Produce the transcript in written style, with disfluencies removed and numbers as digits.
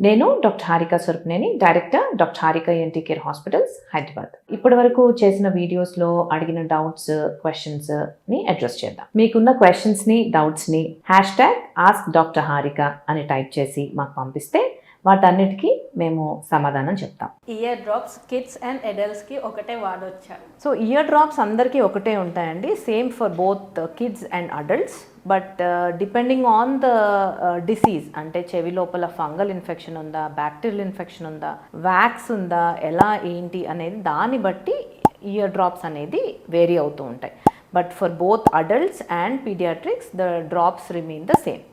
నేను doctor Harika Swarupneni, director doctor Harika ENT care hospitals, Hyderabad. ఇప్పటి వరకు చేసిన వీడియోస్లో అడిగిన డౌట్స్, క్వశ్చన్స్ని అడ్రస్ చేద్దాం. మీకున్న క్వశ్చన్స్ని, డౌట్స్ని #AskDrHarika అని టైప్ చేసి మాకు పంపిస్తే వాటన్నిటికీ మేము సమాధానం చెప్తాం. ఇయర్ డ్రాప్స్ కిడ్స్ అండ్ అడల్ట్స్కి ఒకటే వాడొచ్చా? సో ఇయర్ డ్రాప్స్ అందరికీ ఒకటే ఉంటాయండి, same for both kids and adults. But depending on the disease, అంటే చెవి లోపల ఫంగల్ ఇన్ఫెక్షన్ ఉందా, బ్యాక్టీరియల్ ఇన్ఫెక్షన్ ఉందా, వ్యాక్స్ ఉందా, ఎలా ఏంటి అనేది దాన్ని బట్టి ఇయర్ డ్రాప్స్ అనేది వేరీ అవుతూ ఉంటాయి. But for both adults and pediatrics the drops remain the same.